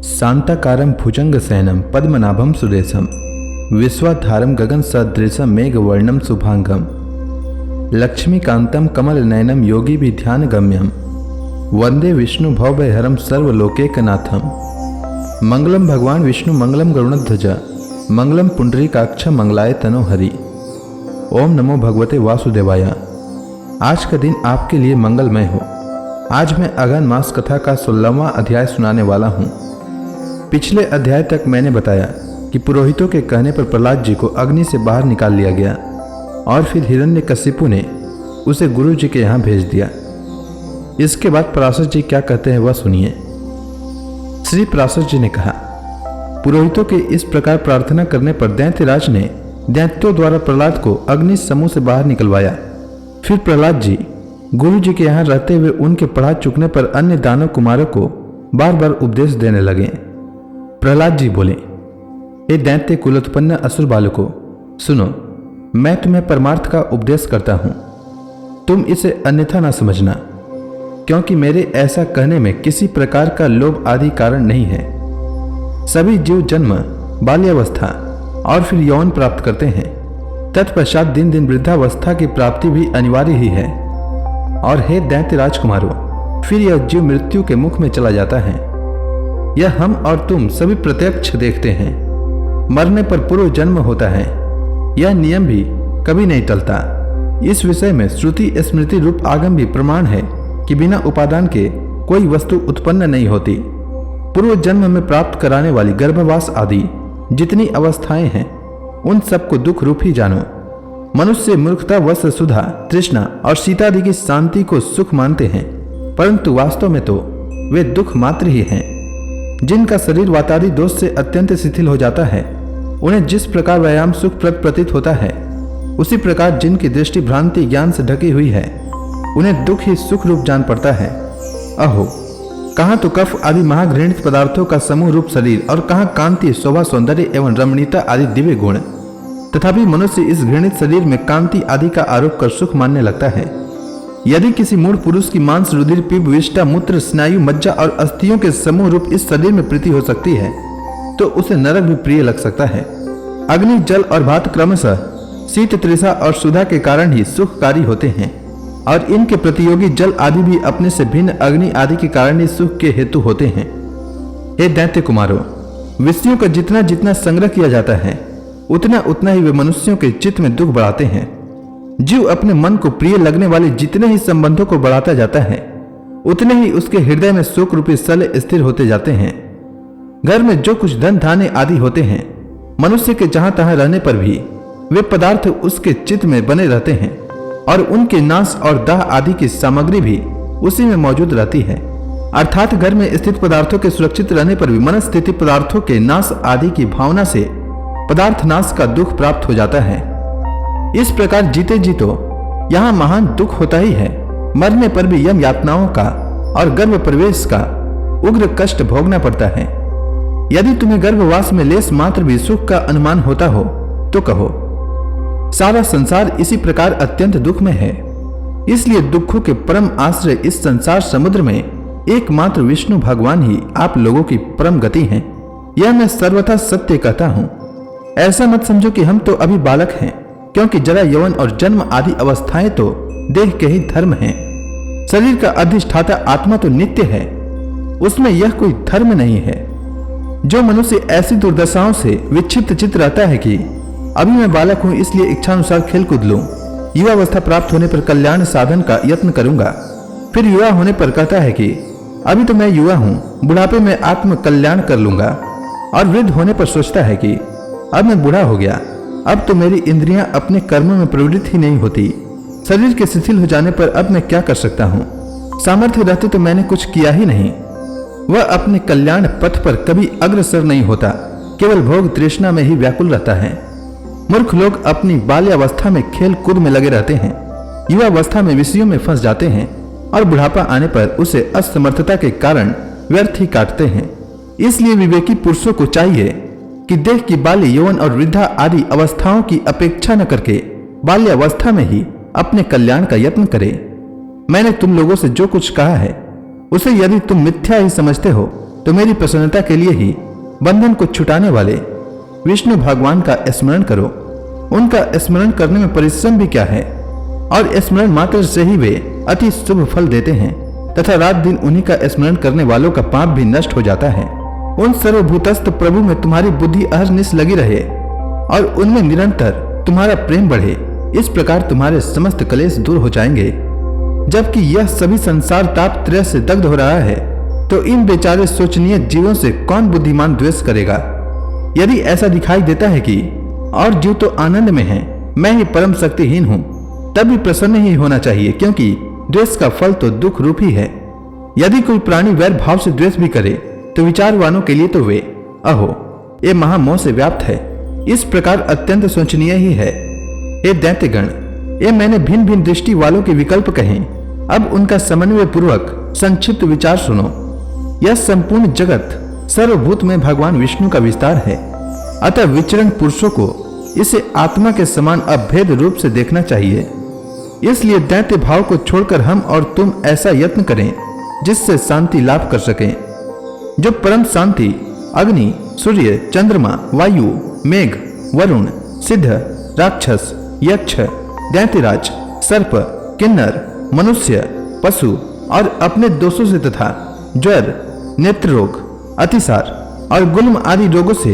शांताकारं भुजंगशयनं पद्मनाभं सुरेशं विश्वाधारं गगनसदृशं मेघवर्णं शुभांगं लक्ष्मीकान्तं कमलनयनं योगिभिध्यानगम्यं वंदे विष्णु भवभयहरं सर्वलोकैकनाथं। मंगलम भगवान विष्णु मंगलम गरुणध्वज मंगलम पुंडरीकाक्ष मंगलाय तनोहरि। ओम नमो भगवते वासुदेवाय। आज का दिन आपके लिए मंगलमय हो। आज मैं अगन मास कथा का 16वां अध्याय सुनाने वाला हूँ। पिछले अध्याय तक मैंने बताया कि पुरोहितों के कहने पर प्रहलाद जी को अग्नि से बाहर निकाल लिया गया और फिर हिरण्यकशिपु ने उसे गुरु जी के यहाँ भेज दिया। इसके बाद पराशर जी क्या कहते हैं वह सुनिए। श्री पराशर जी ने कहा, पुरोहितों के इस प्रकार प्रार्थना करने पर दैत्यराज ने दैत्यों द्वारा प्रहलाद को अग्नि समूह से बाहर निकलवाया। फिर प्रहलाद जी गुरु जी के यहाँ रहते हुए उनके पढ़ा चुकने पर अन्य दानव कुमारों को बार बार उपदेश देने लगे। प्रहलाद जी बोले, हे दैत्य कुलोत्पन्न असुर बालकों, सुनो, मैं तुम्हें परमार्थ का उपदेश करता हूं। तुम इसे अन्यथा ना समझना, क्योंकि मेरे ऐसा कहने में किसी प्रकार का लोभ आदि कारण नहीं है। सभी जीव जन्म, बाल्यावस्था और फिर यौन प्राप्त करते हैं। तत्पश्चात दिन दिन वृद्धावस्था की प्राप्ति भी अनिवार्य ही है। और हे दैत्य राजकुमारों, फिर यह जीव मृत्यु के मुख में चला जाता है। यह हम और तुम सभी प्रत्यक्ष देखते हैं। मरने पर पूर्व जन्म होता है। यह नियम भी कभी नहीं टलता। इस विषय में श्रुति स्मृति रूप आगम भी प्रमाण है कि बिना उपादान के कोई वस्तु उत्पन्न नहीं होती। पूर्व जन्म में प्राप्त कराने वाली गर्भवास आदि जितनी अवस्थाएं हैं, उन सबको दुख रूप ही जानो। मनुष्य मूर्खता वस्त्र सुधा तृष्णा और सीतादि की शांति को सुख मानते हैं, परंतु वास्तव में तो वे दुख मात्र ही हैं। जिनका शरीर वातादि दोष से अत्यंत शिथिल हो जाता है, उन्हें जिस प्रकार व्यायाम सुखप्रद प्रतीत होता है, उसी प्रकार जिनकी दृष्टि भ्रांति ज्ञान से ढकी हुई है, उन्हें दुख ही सुख रूप जान पड़ता है। अहो, कहाँ तो कफ आदि महाघृणित पदार्थों का समूह रूप शरीर और कहाँ कांति शोभा सौंदर्य एवं रमणीयता आदि दिव्य गुण। तथापि मनुष्य इस घृणित शरीर में कांति आदि का आरोप कर सुख मानने लगता है। यदि किसी मूढ़ पुरुष की मांस रुधिर पीप विष्टा मूत्र स्नायु मज्जा और अस्थियों के समूह रूप इस शरीर में प्रीति हो सकती है, तो उसे नरक भी प्रिय लग सकता है। अग्नि जल और भात क्रमशः शीत तृषा और सुधा के कारण ही सुखकारी होते हैं, और इनके प्रतियोगी जल आदि भी अपने से भिन्न अग्नि आदि के कारण ही सुख के हेतु होते हैं। हे दैत्य कुमारों, विषयों का जितना जितना संग्रह किया जाता है, उतना उतना ही वे मनुष्यों के चित्त में दुख बढ़ाते हैं। जीव अपने मन को प्रिय लगने वाले जितने ही संबंधों को बढ़ाता जाता है, उतने ही उसके हृदय में शोक रूपी शल्य स्थिर होते जाते हैं। घर में जो कुछ धन धान्य आदि होते हैं, मनुष्य के जहां तहां रहने पर भी वे पदार्थ उसके चित्त में बने रहते हैं, और उनके नाश और दाह आदि की सामग्री भी उसी में मौजूद रहती है। अर्थात घर में स्थित पदार्थों के सुरक्षित रहने पर भी मनस्थिति पदार्थों के नाश आदि की भावना से पदार्थ नाश का दुख प्राप्त हो जाता है। इस प्रकार जीते जी तो यहाँ महान दुख होता ही है, मरने पर भी यम यातनाओं का और गर्भ प्रवेश का उग्र कष्ट भोगना पड़ता है। यदि तुम्हें गर्भवास में लेस मात्र भी सुख का अनुमान होता हो तो कहो, सारा संसार इसी प्रकार अत्यंत दुख में है। इसलिए दुखों के परम आश्रय इस संसार समुद्र में एकमात्र विष्णु भगवान ही आप लोगों की परम गति हैं। यह मैं सर्वथा सत्य कहता हूँ। ऐसा मत समझो कि हम तो अभी बालक हैं, क्योंकि जरा यौवन और जन्म आदि अवस्थाएं तो देह के ही धर्म हैं। शरीर का अधिष्ठाता आत्मा तो नित्य है, उसमें यह कोई धर्म नहीं है। जो मनुष्य ऐसी दुर्दशाओं से विक्षिप्त चित्त रहता है कि अभी मैं बालक हूं इसलिए इच्छानुसार खेल कूद लूं, युवावस्था प्राप्त होने पर कल्याण साधन का यत्न करूंगा, फिर युवा होने पर कहता है कि अभी तो मैं युवा हूं, बुढ़ापे में आत्म कल्याण कर लूंगा, और वृद्ध होने पर सोचता है कि अब मैं बूढ़ा हो गया, अब तो मेरी इंद्रियां अपने कर्मों में प्रवृत्त ही नहीं होती। शरीर के शिथिल हो जाने पर अब मैं क्या कर सकता हूँ? सामर्थ्य रहते तो मैंने कुछ किया ही नहीं। वह अपने कल्याण पथ पर कभी अग्रसर नहीं होता, केवल भोग तृष्णा में ही व्याकुल रहता है। मूर्ख लोग अपनी बाल्यावस्था में खेल कूद में लगे रहते हैं, युवावस्था में विषयों में फंस जाते हैं, और बुढ़ापा आने पर उसे असमर्थता के कारण व्यर्थ ही काटते हैं। इसलिए विवेकी पुरुषों को चाहिए कि देह की बाल्य यौवन और वृद्धा आदि अवस्थाओं की अपेक्षा न करके बाल्यावस्था में ही अपने कल्याण का यत्न करे। मैंने तुम लोगों से जो कुछ कहा है, उसे यदि तुम मिथ्या ही समझते हो तो मेरी प्रसन्नता के लिए ही बंधन को छुटाने वाले विष्णु भगवान का स्मरण करो। उनका स्मरण करने में परिश्रम भी क्या है, और स्मरण मात्र से ही वे अति शुभ फल देते हैं तथा रात दिन उन्हीं का स्मरण करने वालों का पाप भी नष्ट हो जाता है। उन सर्वभूतस्थ प्रभु में तुम्हारी बुद्धि अहर्निश लगी रहे और उनमें निरंतर तुम्हारा प्रेम बढ़े। इस प्रकार तुम्हारे समस्त क्लेश दूर हो जाएंगे। जबकि यह सभी संसार ताप त्रय से दग्ध हो रहा है, तो इन बेचारे शोचनीय जीवों से कौन बुद्धिमान द्वेष करेगा। यदि ऐसा दिखाई देता है कि और जीव तो आनंद में है, मैं ही परम शक्तिहीन हूँ, तब भी प्रसन्न ही होना चाहिए, क्योंकि द्वेष का फल तो दुख रूप ही है। यदि कोई प्राणी वैर भाव से द्वेष भी करे तो विचारवानों के लिए तो वे अहो ये महामोह से व्याप्त है। इस प्रकार अत्यंत सोचनीय ही है। ये दैत्यगण, ये मैंने भिन्न भिन्न दृष्टि वालों के विकल्प कहे, अब उनका समन्वय पूर्वक संक्षिप्त विचार सुनो। यह संपूर्ण जगत सर्वभूत में भगवान विष्णु का विस्तार है, अतः विचरण पुरुषों को इसे आत्मा के समान अभेद रूप से देखना चाहिए। इसलिए दैत्य भाव को छोड़कर हम और तुम ऐसा यत्न करें जिससे शांति लाभ कर सकें। जो परम शांति अग्नि, सूर्य, चंद्रमा, वायु, मेघ, वरुण, सिद्ध, राक्षस, यक्ष, दैत्यराज, सर्प, किन्नर, मनुष्य, पशु और अपने दोषों से तथा ज्वर, नेत्र रोग, अतिसार और गुल्म आदि रोगों से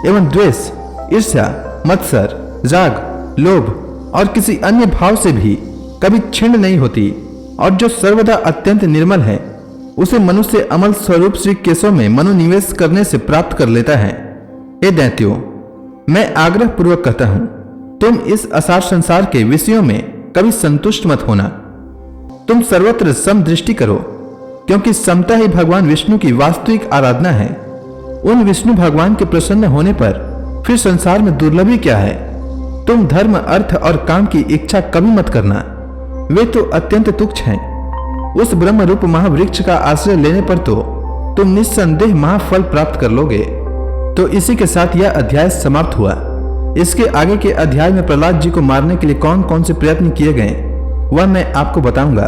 एवं द्वेष, ईर्ष्या, मत्सर, राग, लोभ और किसी अन्य भाव से भी कभी क्षीण नहीं होती, और जो सर्वदा अत्यंत निर्मल है उसे मनुष्य अमल स्वरूप श्री केशव में मनोनिवेश करने से प्राप्त कर लेता है। हे दैत्यों, मैं आग्रह पूर्वक कहता हूं, तुम इस असार संसार के विषयों में कभी संतुष्ट मत होना। तुम सर्वत्र सम दृष्टि करो, क्योंकि समता ही भगवान विष्णु की वास्तविक आराधना है। उन विष्णु भगवान के प्रसन्न होने पर फिर संसार में दुर्लभी क्या है। तुम धर्म, अर्थ और काम की इच्छा कभी मत करना, वे तो अत्यंत तुच्छ हैं। उस ब्रह्म रूप महावृक्ष का आश्रय लेने पर तो तुम निस्संदेह महाफल प्राप्त कर लोगे। तो इसी के साथ यह अध्याय समाप्त हुआ। इसके आगे के अध्याय में प्रहलाद जी को मारने के लिए कौन कौन से प्रयत्न किए गए वह मैं आपको बताऊंगा।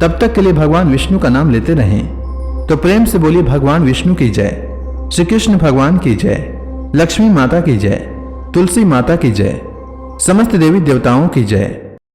तब तक के लिए भगवान विष्णु का नाम लेते रहें। तो प्रेम से बोलिए भगवान विष्णु की जय, श्री कृष्ण भगवान की जय, लक्ष्मी माता की जय, तुलसी माता की जय, समस्त देवी देवताओं की जय।